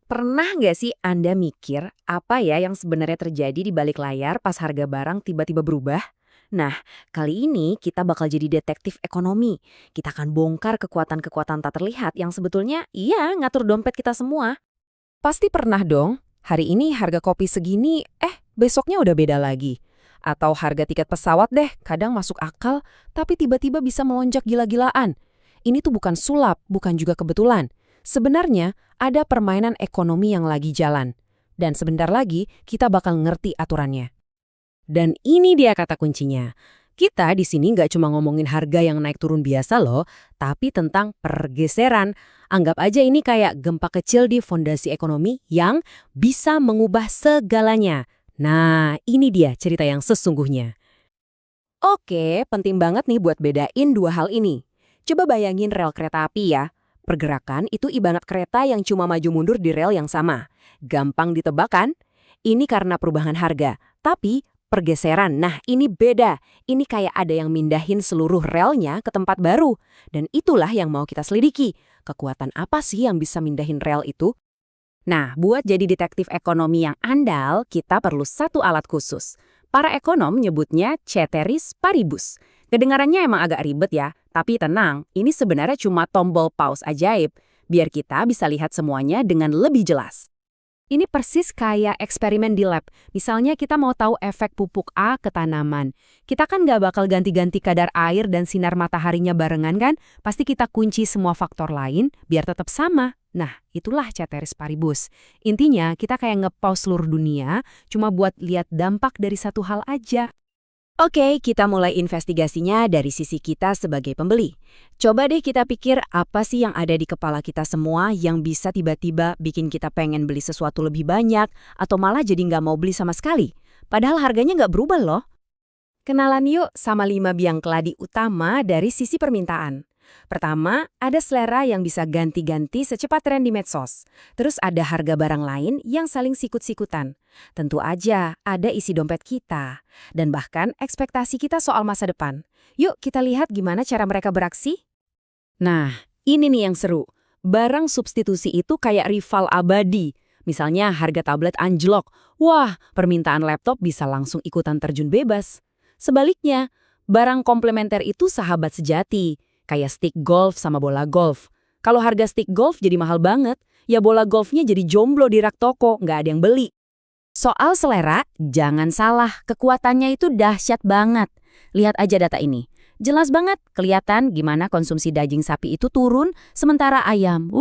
Pernah nggak sih Anda mikir apa ya yang sebenarnya terjadi di balik layar pas harga barang tiba-tiba berubah? Nah, kali ini kita bakal jadi detektif ekonomi. Kita akan bongkar kekuatan-kekuatan tak terlihat yang sebetulnya iya ngatur dompet kita semua. Pasti pernah dong, hari ini harga kopi segini, besoknya udah beda lagi. Atau harga tiket pesawat deh, kadang masuk akal, tapi tiba-tiba bisa melonjak gila-gilaan. Ini tuh bukan sulap, bukan juga kebetulan. Sebenarnya, ada permainan ekonomi yang lagi jalan. Dan sebentar lagi, kita bakal ngerti aturannya. Dan ini dia kata kuncinya. Kita di sini nggak cuma ngomongin harga yang naik turun biasa loh, tapi tentang pergeseran. Anggap aja ini kayak gempa kecil di fondasi ekonomi yang bisa mengubah segalanya. Nah, ini dia cerita yang sesungguhnya. Oke, penting banget nih buat bedain dua hal ini. Coba bayangin rel kereta api ya. Pergerakan itu ibarat kereta yang cuma maju mundur di rel yang sama. Gampang ditebak kan? Ini karena perubahan harga. Tapi pergeseran, nah ini beda. Ini kayak ada yang mindahin seluruh relnya ke tempat baru. Dan itulah yang mau kita selidiki. Kekuatan apa sih yang bisa mindahin rel itu? Nah, buat jadi detektif ekonomi yang andal, kita perlu satu alat khusus. Para ekonom nyebutnya ceteris paribus. Kedengarannya emang agak ribet ya, tapi tenang, ini sebenarnya cuma tombol pause ajaib, biar kita bisa lihat semuanya dengan lebih jelas. Ini persis kayak eksperimen di lab. Misalnya kita mau tahu efek pupuk A ke tanaman. Kita kan nggak bakal ganti-ganti kadar air dan sinar mataharinya barengan kan? Pasti kita kunci semua faktor lain biar tetap sama. Nah, itulah ceteris paribus. Intinya kita kayak nge-pause seluruh dunia cuma buat lihat dampak dari satu hal aja. Oke, kita mulai investigasinya dari sisi kita sebagai pembeli. Coba deh kita pikir apa sih yang ada di kepala kita semua yang bisa tiba-tiba bikin kita pengen beli sesuatu lebih banyak atau malah jadi nggak mau beli sama sekali. Padahal harganya nggak berubah loh. Kenalan yuk sama 5 biang keladi utama dari sisi permintaan. Pertama, ada selera yang bisa ganti-ganti secepat tren di medsos. Terus ada harga barang lain yang saling sikut-sikutan. Tentu aja ada isi dompet kita. Dan bahkan ekspektasi kita soal masa depan. Yuk kita lihat gimana cara mereka beraksi. Nah, ini nih yang seru. Barang substitusi itu kayak rival abadi. Misalnya harga tablet anjlok. Wah, permintaan laptop bisa langsung ikutan terjun bebas. Sebaliknya, barang komplementer itu sahabat sejati. Kayak stick golf sama bola golf. Kalau harga stick golf jadi mahal banget, ya bola golfnya jadi jomblo di rak toko, nggak ada yang beli. Soal selera, jangan salah, kekuatannya itu dahsyat banget. Lihat aja data ini. Jelas banget, kelihatan gimana konsumsi daging sapi itu turun, sementara ayam,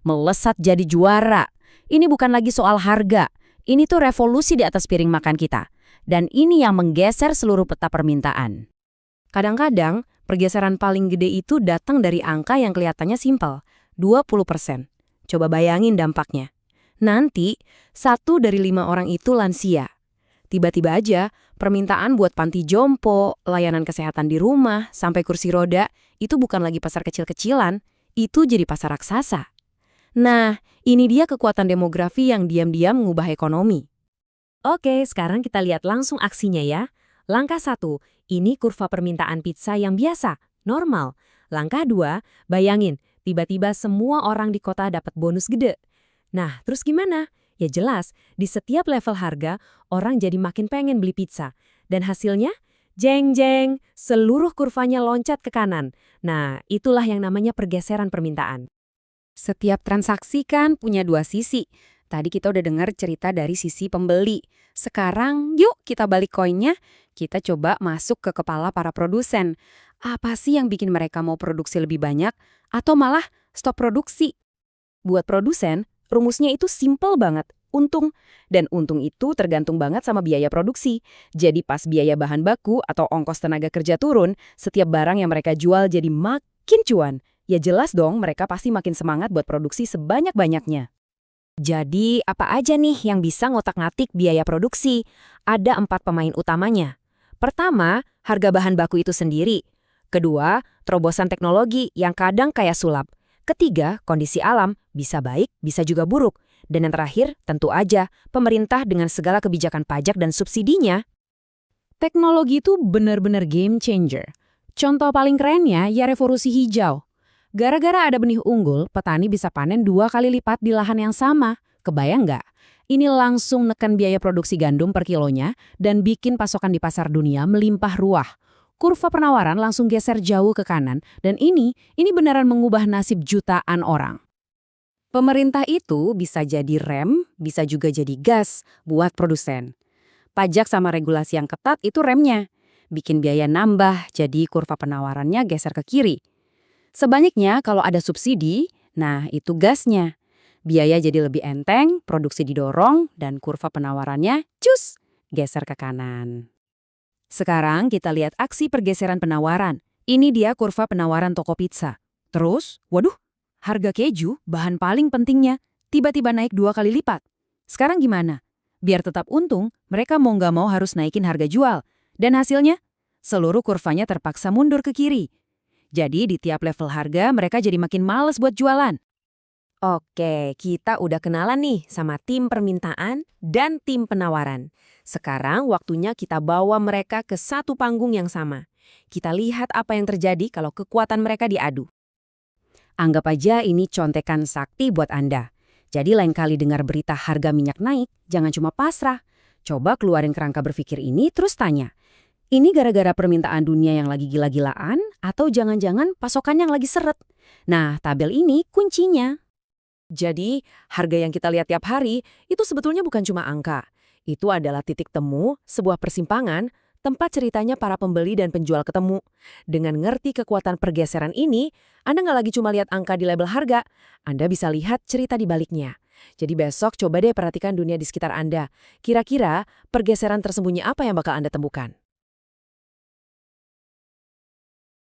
melesat jadi juara. Ini bukan lagi soal harga, ini tuh revolusi di atas piring makan kita. Dan ini yang menggeser seluruh peta permintaan. Kadang-kadang, pergeseran paling gede itu datang dari angka yang kelihatannya simpel, 20%. Coba bayangin dampaknya. Nanti, 1 dari 5 orang itu lansia. Tiba-tiba aja, permintaan buat panti jompo, layanan kesehatan di rumah, sampai kursi roda, itu bukan lagi pasar kecil-kecilan, itu jadi pasar raksasa. Nah, ini dia kekuatan demografi yang diam-diam mengubah ekonomi. Oke, sekarang kita lihat langsung aksinya ya. Langkah 1, ini kurva permintaan pizza yang biasa, normal. Langkah 2, bayangin, tiba-tiba semua orang di kota dapat bonus gede. Nah, terus gimana? Ya jelas, di setiap level harga, orang jadi makin pengen beli pizza. Dan hasilnya? Jeng-jeng, seluruh kurvanya loncat ke kanan. Nah, itulah yang namanya pergeseran permintaan. Setiap transaksi kan punya dua sisi. Tadi kita udah dengar cerita dari sisi pembeli. Sekarang yuk kita balik koinnya, kita coba masuk ke kepala para produsen. Apa sih yang bikin mereka mau produksi lebih banyak? Atau malah stop produksi? Buat produsen, rumusnya itu simple banget, untung. Dan untung itu tergantung banget sama biaya produksi. Jadi pas biaya bahan baku atau ongkos tenaga kerja turun, setiap barang yang mereka jual jadi makin cuan. Ya jelas dong mereka pasti makin semangat buat produksi sebanyak-banyaknya. Jadi, apa aja nih yang bisa ngotak-ngatik biaya produksi? Ada 4 pemain utamanya. Pertama, harga bahan baku itu sendiri. Kedua, terobosan teknologi yang kadang kayak sulap. Ketiga, kondisi alam, bisa baik, bisa juga buruk. Dan yang terakhir, tentu aja, pemerintah dengan segala kebijakan pajak dan subsidinya. Teknologi itu benar-benar game changer. Contoh paling kerennya ya revolusi hijau. Gara-gara ada benih unggul, petani bisa panen 2 kali lipat di lahan yang sama. Kebayang nggak? Ini langsung neken biaya produksi gandum per kilonya dan bikin pasokan di pasar dunia melimpah ruah. Kurva penawaran langsung geser jauh ke kanan dan ini beneran mengubah nasib jutaan orang. Pemerintah itu bisa jadi rem, bisa juga jadi gas buat produsen. Pajak sama regulasi yang ketat itu remnya. Bikin biaya nambah, jadi kurva penawarannya geser ke kiri. Sebaliknya kalau ada subsidi, nah itu gasnya. Biaya jadi lebih enteng, produksi didorong, dan kurva penawarannya cus, geser ke kanan. Sekarang kita lihat aksi pergeseran penawaran. Ini dia kurva penawaran toko pizza. Terus, waduh, harga keju, bahan paling pentingnya, tiba-tiba naik 2 kali lipat. Sekarang gimana? Biar tetap untung, mereka mau nggak mau harus naikin harga jual. Dan hasilnya? Seluruh kurvanya terpaksa mundur ke kiri. Jadi di tiap level harga mereka jadi makin males buat jualan. Oke, kita udah kenalan nih sama tim permintaan dan tim penawaran. Sekarang waktunya kita bawa mereka ke satu panggung yang sama. Kita lihat apa yang terjadi kalau kekuatan mereka diadu. Anggap aja ini contekan sakti buat Anda. Jadi lain kali dengar berita harga minyak naik, jangan cuma pasrah. Coba keluarin kerangka berpikir ini terus tanya, ini gara-gara permintaan dunia yang lagi gila-gilaan atau jangan-jangan pasokan yang lagi seret? Nah, tabel ini kuncinya. Jadi, harga yang kita lihat tiap hari itu sebetulnya bukan cuma angka. Itu adalah titik temu, sebuah persimpangan, tempat ceritanya para pembeli dan penjual ketemu. Dengan ngerti kekuatan pergeseran ini, Anda nggak lagi cuma lihat angka di label harga, Anda bisa lihat cerita di baliknya. Jadi besok coba deh perhatikan dunia di sekitar Anda. Kira-kira pergeseran tersembunyi apa yang bakal Anda temukan?